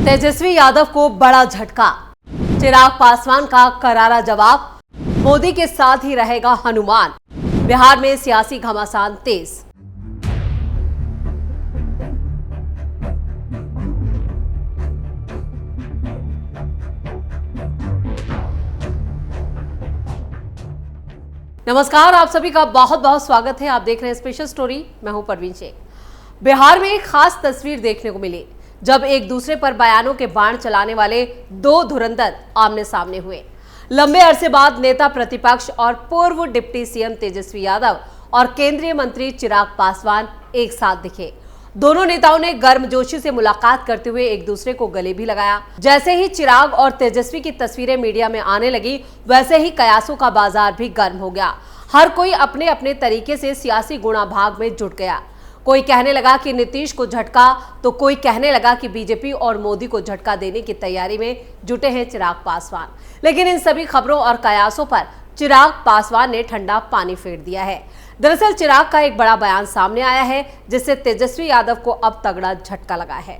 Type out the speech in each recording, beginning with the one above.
तेजस्वी यादव को बड़ा झटका। चिराग पासवान का करारा जवाब, मोदी के साथ ही रहेगा हनुमान। बिहार में सियासी घमासान तेज। नमस्कार, आप सभी का बहुत बहुत स्वागत है। आप देख रहे हैं स्पेशल स्टोरी। मैं हूं परवीन शेख। बिहार में एक खास तस्वीर देखने को मिली जब एक दूसरे पर बयानों के बाण चलाने वाले दो धुरंधर आमने सामने हुए। लंबे अरसे बाद नेता प्रतिपक्ष और पूर्व डिप्टी सीएम तेजस्वी यादव और केंद्रीय मंत्री चिराग पासवान एक साथ दिखे। दोनों नेताओं ने गर्मजोशी से मुलाकात करते हुए एक दूसरे को गले भी लगाया। जैसे ही चिराग और तेजस्वी की तस्वीरें मीडिया में आने लगी, वैसे ही कयासों का बाजार भी गर्म हो गया। हर कोई अपने अपने तरीके से सियासी गुणा भाग में जुट गया। कोई कहने लगा कि नीतीश को झटका, तो कोई कहने लगा कि बीजेपी और मोदी को झटका देने की तैयारी में जुटे हैं चिराग पासवान। लेकिन इन सभी खबरों और कयासों पर चिराग पासवान ने ठंडा पानी फेर दिया है। दरअसल चिराग का एक बड़ा बयान सामने आया है, जिससे तेजस्वी यादव को अब तगड़ा झटका लगा है।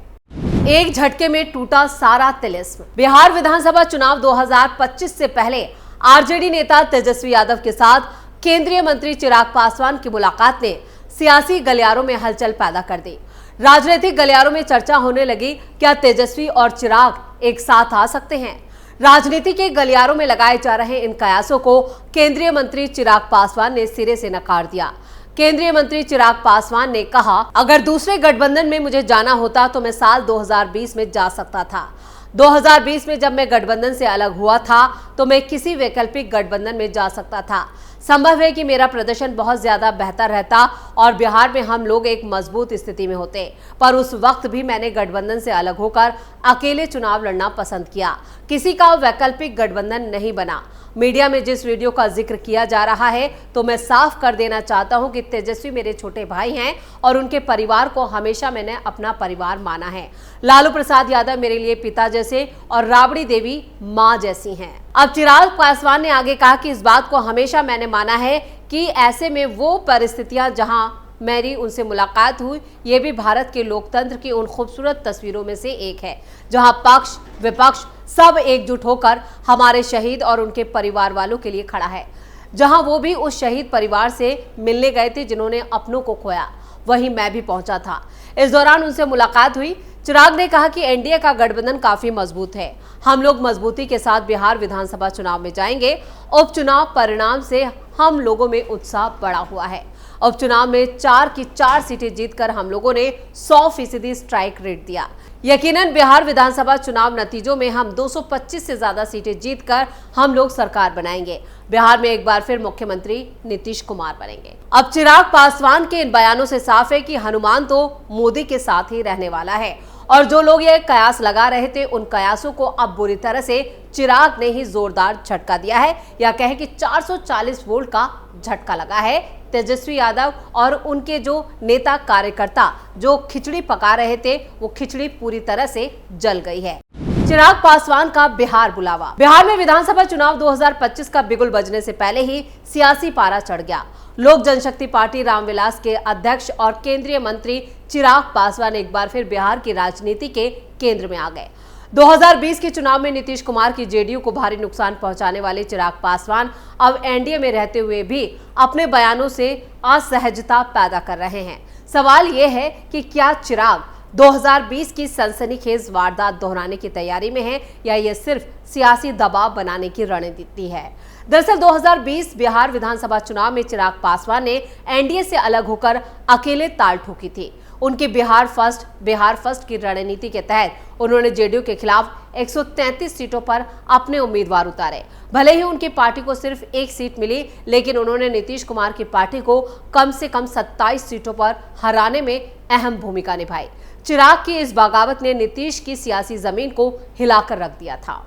एक झटके में टूटा सारा तिलिस्म। बिहार विधानसभा चुनाव 2025 से पहले आरजेडी नेता तेजस्वी यादव के साथ केंद्रीय मंत्री चिराग पासवान की मुलाकात ने सियासी गलियारों में हलचल पैदा कर दी। राजनीतिक गलियारों में चर्चा होने लगी, क्या तेजस्वी और चिराग एक साथ आ सकते हैं? राजनीति के गलियारों में लगाए जा रहे इन कयासों को केंद्रीय मंत्री चिराग पासवान ने सिरे से नकार दिया। केंद्रीय मंत्री चिराग पासवान ने कहा, अगर दूसरे गठबंधन में मुझे जाना होता तो मैं साल 2020 में जा सकता था। 2020 में जब मैं गठबंधन से अलग हुआ था तो मैं किसी वैकल्पिक गठबंधन में जा सकता था। संभव है कि मेरा प्रदर्शन बहुत ज्यादा बेहतर रहता और बिहार में हम लोग एक मजबूत स्थिति में होते, पर उस वक्त भी मैंने गठबंधन से अलग होकर अकेले चुनाव लड़ना पसंद किया। किसी का वैकल्पिक गठबंधन नहीं बना। मीडिया में जिस वीडियो का जिक्र किया जा रहा है, तो मैं साफ कर देना चाहता हूं कि तेजस्वी मेरे छोटे भाई हैं और उनके परिवार को हमेशा मैंने अपना परिवार माना है। लालू प्रसाद यादव मेरे लिए पिता जैसे और राबड़ी देवी माँ जैसी हैं। अब चिराग पासवान ने आगे कहा कि इस बात को हमेशा मैंने माना है कि ऐसे में वो परिस्थितियां जहां मेरी उनसे मुलाकात हुई, ये भी भारत के लोकतंत्र की उन खूबसूरत तस्वीरों में से एक है, जहां पक्ष विपक्ष सब एकजुट होकर हमारे शहीद और उनके परिवार वालों के लिए खड़ा है। जहां वो भी उस शहीद परिवार से मिलने गए थे जिन्होंने अपनों को खोया, वहीं मैं भी पहुंचा था। इस दौरान उनसे मुलाकात हुई। चिराग ने कहा कि एनडीए का गठबंधन काफी मजबूत है। हम लोग मजबूती के साथ बिहार विधानसभा चुनाव में जाएंगे। उपचुनाव परिणाम से हम लोगों में उत्साह बढ़ा हुआ है। उपचुनाव में 4 की 4 सीटें जीतकर हम लोगों ने 100% स्ट्राइक रेट दिया। यकीनन बिहार विधानसभा चुनाव नतीजों में हम 225 से ज्यादा सीटें जीतकर हम लोग सरकार बनाएंगे। बिहार में एक बार फिर मुख्यमंत्री नीतीश कुमार बनेंगे। अब चिराग पासवान के इन बयानों से साफ है कि हनुमान तो मोदी के साथ ही रहने वाला है और जो लोग ये कयास लगा रहे थे, उन कयासों को अब बुरी तरह से चिराग ने ही जोरदार झटका दिया है, या कहे कि 440 वोल्ट का झटका लगा है। तेजस्वी यादव और उनके जो नेता कार्यकर्ता जो खिचड़ी पका रहे थे, वो खिचड़ी पूरी तरह से जल गई है। चिराग पासवान का बिहार बुलावा। बिहार में विधानसभा चुनाव 2025 का बिगुल बजने से पहले ही सियासी पारा चढ़ गया। लोक जनशक्ति पार्टी रामविलास के अध्यक्ष और केंद्रीय मंत्री चिराग पासवान एक बार फिर बिहार की राजनीति के केंद्र में आ गए। 2020 के चुनाव में नीतीश कुमार की जेडीयू को भारी नुकसान पहुंचाने वाले चिराग पासवान अब एनडीए में रहते हुए भी अपने बयानों से असहजता पैदा कर रहे हैं। सवाल यह है कि क्या चिराग 2020 की सनसनीखेज वारदात दोहराने की तैयारी में है, या यह सिर्फ सियासी दबाव बनाने की रणनीति है? दरअसल 2020 बिहार विधानसभा चुनाव में चिराग पासवान ने एनडीए से अलग होकर अकेले ताल ठोकी थी। उनकी बिहार फर्स्ट की रणनीति के तहत उन्होंने जेडीयू के खिलाफ 133 सीटों पर अपने उम्मीदवार उतारे। भले ही उनकी पार्टी को सिर्फ 1 सीट मिली, लेकिन उन्होंने नीतीश कुमार की पार्टी को कम से कम 27 सीटों पर हराने में अहम भूमिका निभाई। चिराग की इस बगावत ने नीतीश की सियासी जमीन को हिलाकर रख दिया था।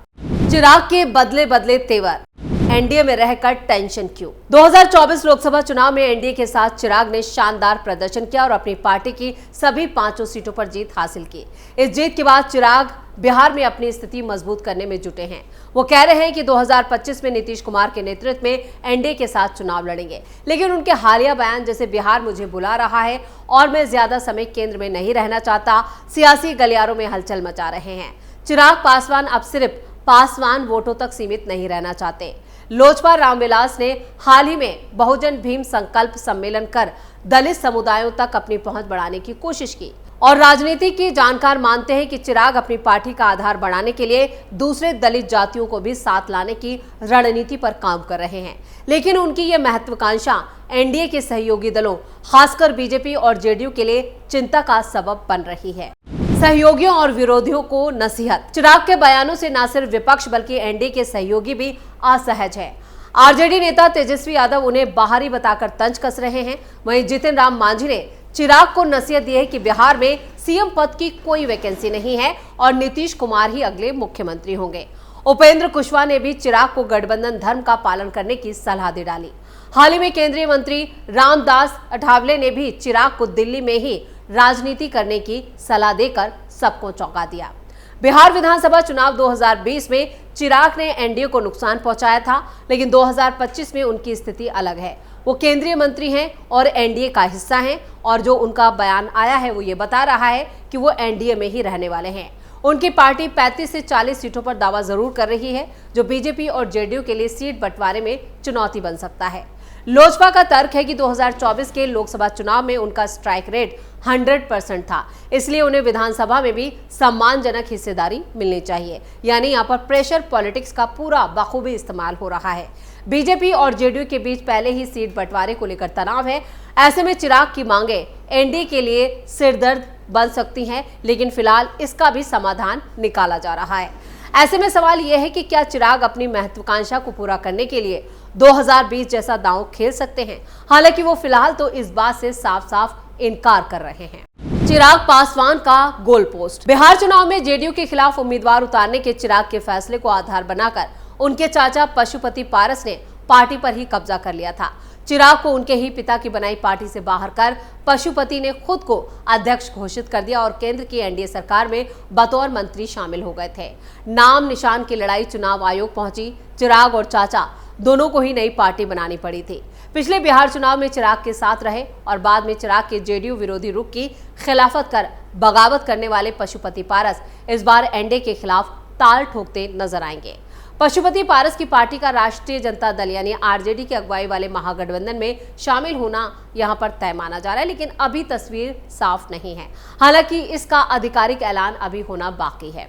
चिराग के बदले बदले तेवर। एनडीए में रहकर टेंशन क्यों? 2024 लोकसभा चुनाव में एनडीए के साथ चिराग ने शानदार प्रदर्शन किया और अपनी पार्टी की सभी 5 सीटों पर जीत हासिल की। इस जीत के बाद चिराग बिहार में अपनी स्थिति मजबूत करने में जुटे हैं। वो कह रहे हैं कि 2025 में नीतीश कुमार के नेतृत्व में एनडीए के साथ चुनाव लड़ेंगे, लेकिन उनके हालिया बयान जैसे बिहार मुझे बुला रहा है और मैं ज्यादा समय केंद्र में नहीं रहना चाहता, सियासी गलियारों में हलचल मचा रहे हैं। चिराग पासवान अब सिर्फ पासवान वोटों तक सीमित नहीं रहना चाहते। लोजपा रामविलास ने हाल ही में बहुजन भीम संकल्प सम्मेलन कर दलित समुदायों तक अपनी पहुंच बढ़ाने की कोशिश की और राजनीति की जानकार मानते हैं कि चिराग अपनी पार्टी का आधार बढ़ाने के लिए दूसरे दलित जातियों को भी साथ लाने की रणनीति पर काम कर रहे हैं। लेकिन उनकी यह महत्वाकांक्षा एनडीए के सहयोगी दलों, खासकर बीजेपी और जेडीयू के लिए चिंता का सबब बन रही है। सहयोगियों और विरोधियों को नसीहत। चिराग के बयानों से न सिर्फ विपक्ष बल्कि एनडीए के सहयोगी भी असहज है। आरजेडी नेता तेजस्वी यादव उन्हें बाहरी बताकर तंज कस रहे हैं। वहीं जितिन राम मांझी ने चिराग को नसीहत दी है कि बिहार में सीएम पद की कोई वैकेंसी नहीं है और नीतीश कुमार ही अगले मुख्यमंत्री होंगे। उपेंद्र कुशवाहा ने भी चिराग को गठबंधन धर्म का पालन करने की सलाह दे डाली। हाल ही में केंद्रीय मंत्री रामदास अठावले ने भी चिराग को दिल्ली में ही राजनीति करने की सलाह देकर सबको चौंका दिया। बिहार विधानसभा चुनाव 2020 में चिराग ने एनडीए को नुकसान पहुंचाया था, लेकिन 2025 में उनकी स्थिति अलग है। वो केंद्रीय मंत्री हैं और एनडीए का हिस्सा हैं और जो उनका बयान आया है वो ये बता रहा है कि वो एनडीए में ही रहने वाले हैं। उनकी पार्टी 35 से 40 सीटों पर दावा जरूर कर रही है, जो बीजेपी और जेडीयू के लिए सीट बंटवारे में चुनौती बन सकता है। लोजपा का तर्क है कि 2024 के लोकसभा चुनाव में उनका स्ट्राइक रेट 100% था, इसलिए उन्हें विधानसभा में भी सम्मानजनक हिस्सेदारी मिलनी चाहिए। यानी यहाँ पर प्रेशर पॉलिटिक्स का पूरा बखूबी इस्तेमाल हो रहा है। बीजेपी और जेडीयू के बीच पहले ही सीट बंटवारे को लेकर तनाव है। ऐसे में चिराग की मांगे एनडीए के लिए सिरदर्द बन सकती हैं, लेकिन फिलहाल इसका भी समाधान निकाला जा रहा है। ऐसे में सवाल यह है कि क्या चिराग अपनी महत्वाकांक्षा को पूरा करने के लिए 2020 जैसा दांव खेल सकते हैं। हालांकि वो फिलहाल तो इस बात से साफ साफ इनकार कर रहे हैं। चिराग पासवान का गोल पोस्ट। बिहार चुनाव में जेडीयू के खिलाफ उम्मीदवार उतारने के चिराग के फैसले को आधार बनाकर उनके चाचा पशुपति पारस ने पार्टी पर ही कब्जा कर लिया था। चिराग को उनके ही पिता की बनाई पार्टी से बाहर कर पशुपति ने खुद को अध्यक्ष घोषित कर दिया और केंद्र की एनडीए सरकार में बतौर मंत्री शामिल हो गए थे। नाम निशान की लड़ाई चुनाव आयोग पहुंची। चिराग और चाचा दोनों को ही नई पार्टी बनानी पड़ी थी। पिछले बिहार चुनाव में चिराग के साथ रहे और बाद में चिराग के जेडीयू विरोधी रुख की खिलाफत कर बगावत करने वाले पशुपति पारस इस बार एनडीए के खिलाफ ताल ठोकते नजर आएंगे। पशुपति पारस की पार्टी का राष्ट्रीय जनता दल यानी आरजेडी की अगुवाई वाले महागठबंधन में शामिल होना यहां पर तय माना जा रहा है, लेकिन अभी तस्वीर साफ नहीं है। हालांकि इसका आधिकारिक ऐलान अभी होना बाकी है।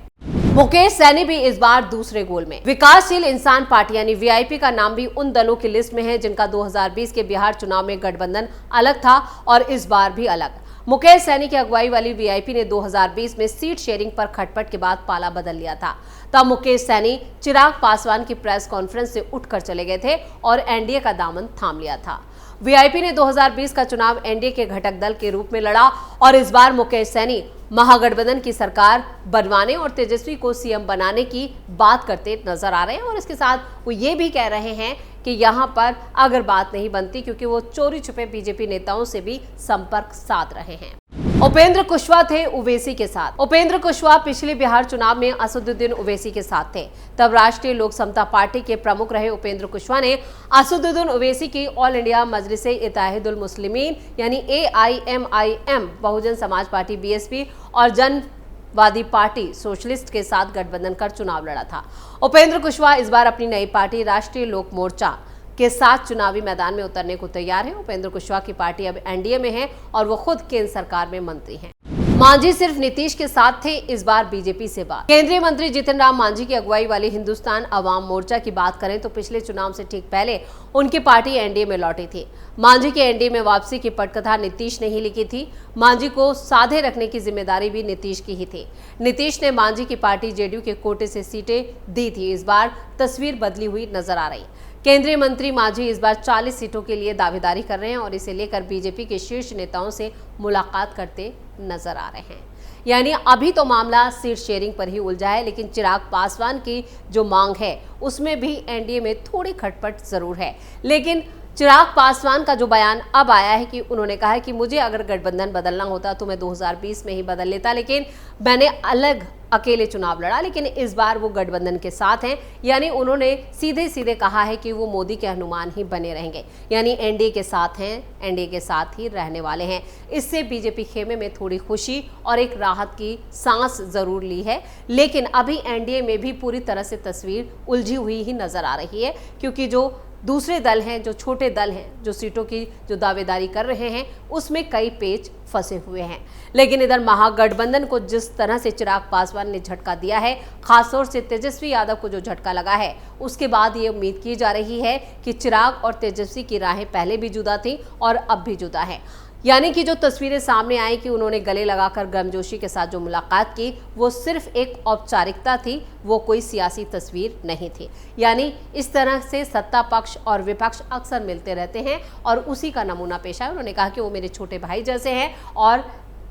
मुकेश सैनी भी इस बार दूसरे गोल में। विकासशील इंसान पार्टी यानी वीआईपी का नाम भी उन दलों की लिस्ट में है जिनका 2020 के बिहार चुनाव में गठबंधन अलग था और इस बार भी अलग। मुकेश सैनी की अगुवाई वाली वीआईपी ने 2020 में सीट शेयरिंग पर खटपट के बाद पाला बदल लिया था। तब मुकेश सैनी चिराग पासवान की प्रेस कॉन्फ्रेंस से उठकर चले गए थे और एनडीए का दामन थाम लिया था। वीआईपी ने 2020 का चुनाव एनडीए के घटक दल के रूप में लड़ा और इस बार मुकेश सैनी महागठबंधन की सरकार बनवाने और तेजस्वी को सीएम बनाने की बात करते नजर आ रहे हैं और इसके साथ वो ये भी कह रहे हैं कि यहाँ पर अगर बात नहीं बनती, क्योंकि वो चोरी छुपे बीजेपी नेताओं से भी संपर्क साध रहे हैं। उपेंद्र कुशवाहा थे ओवैसी के साथ। उपेंद्र कुशवाहा पिछले बिहार चुनाव में असदुद्दीन ओवैसी के साथ थे। तब राष्ट्रीय लोक समता पार्टी के प्रमुख रहे उपेंद्र कुशवाहा ने असदुद्दीन ओवैसी की ऑल इंडिया मजलिस-ए-इत्तेहादुल मुस्लिमीन यानी AIMIM, Bahujan Samaj party BSP और जनवादी पार्टी सोशलिस्ट के साथ गठबंधन कर चुनाव लड़ा था। उपेंद्र कुशवाहा इस बार अपनी नई पार्टी राष्ट्रीय लोक मोर्चा के साथ चुनावी मैदान में उतरने को तैयार है। उपेंद्र कुशवाहा की पार्टी अब एनडीए में है और वो खुद केंद्र सरकार में मंत्री हैं। मांझी सिर्फ नीतीश के साथ थे, इस बार बीजेपी से बात। केंद्रीय मंत्री जितिन राम मांझी की अगुवाई वाली हिंदुस्तान अवाम मोर्चा की बात करें तो पिछले चुनाव से ठीक पहले उनकी पार्टी एनडीए में लौटी थी। मांझी के एनडीए में वापसी की पटकथा नीतीश ने ही लिखी थी। मांझी को साधे रखने की जिम्मेदारी भी नीतीश की ही थी। नीतीश ने मांझी की पार्टी जेडीयू के कोटे से सीटें दी थी। इस बार तस्वीर बदली हुई नजर आ रही। केंद्रीय मंत्री मांझी इस बार 40 सीटों के लिए दावेदारी कर रहे हैं और इसे लेकर बीजेपी के शीर्ष नेताओं से मुलाकात करते नजर आ रहे हैं। यानी अभी तो मामला सीट शेयरिंग पर ही उलझा है, लेकिन चिराग पासवान की जो मांग है उसमें भी एनडीए में थोड़ी खटपट जरूर है। लेकिन चिराग पासवान का जो बयान अब आया है कि उन्होंने कहा है कि मुझे अगर गठबंधन बदलना होता तो मैं 2020 में ही बदल लेता, लेकिन मैंने अलग अकेले चुनाव लड़ा, लेकिन इस बार वो गठबंधन के साथ हैं। यानी उन्होंने सीधे सीधे कहा है कि वो मोदी के हनुमान ही बने रहेंगे, यानी एनडीए के साथ हैं, एनडीए के साथ ही रहने वाले हैं। इससे बीजेपी खेमे में थोड़ी खुशी और एक राहत की सांस जरूर ली है, लेकिन अभी एनडीए में भी पूरी तरह से तस्वीर उलझी हुई ही नजर आ रही है, क्योंकि जो दूसरे दल हैं, जो छोटे दल हैं, जो सीटों की जो दावेदारी कर रहे हैं, उसमें कई पेच फंसे हुए हैं। लेकिन इधर महागठबंधन को जिस तरह से चिराग पासवान ने झटका दिया है, खासतौर से तेजस्वी यादव को जो झटका लगा है, उसके बाद ये उम्मीद की जा रही है कि चिराग और तेजस्वी की राहें पहले भी जुदा थी और अब भी जुदा है। यानी कि जो तस्वीरें सामने आई कि उन्होंने गले लगाकर गर्मजोशी के साथ जो मुलाकात की, वो सिर्फ एक औपचारिकता थी, वो कोई सियासी तस्वीर नहीं थी। यानी इस तरह से सत्ता पक्ष और विपक्ष अक्सर मिलते रहते हैं और उसी का नमूना पेश है। उन्होंने कहा कि वो मेरे छोटे भाई जैसे हैं और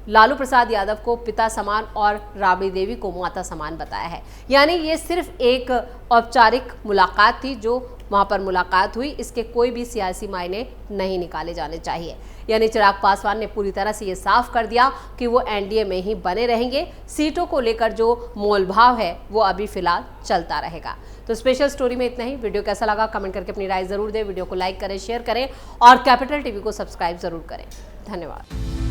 लालू प्रसाद यादव को पिता समान और राबड़ी देवी को माता समान बताया है। यानी ये सिर्फ एक औपचारिक मुलाकात थी जो वहां पर मुलाकात हुई, इसके कोई भी सियासी मायने नहीं निकाले जाने चाहिए। यानी चिराग पासवान ने पूरी तरह से ये साफ कर दिया कि वो एनडीए में ही बने रहेंगे। सीटों को लेकर जो मोलभाव है वो अभी फिलहाल चलता रहेगा। तो स्पेशल स्टोरी में इतना ही। वीडियो कैसा लगा कमेंट करके अपनी राय जरूर दें। वीडियो को लाइक करें, शेयर करें और कैपिटल टीवी को सब्सक्राइब जरूर करें। धन्यवाद।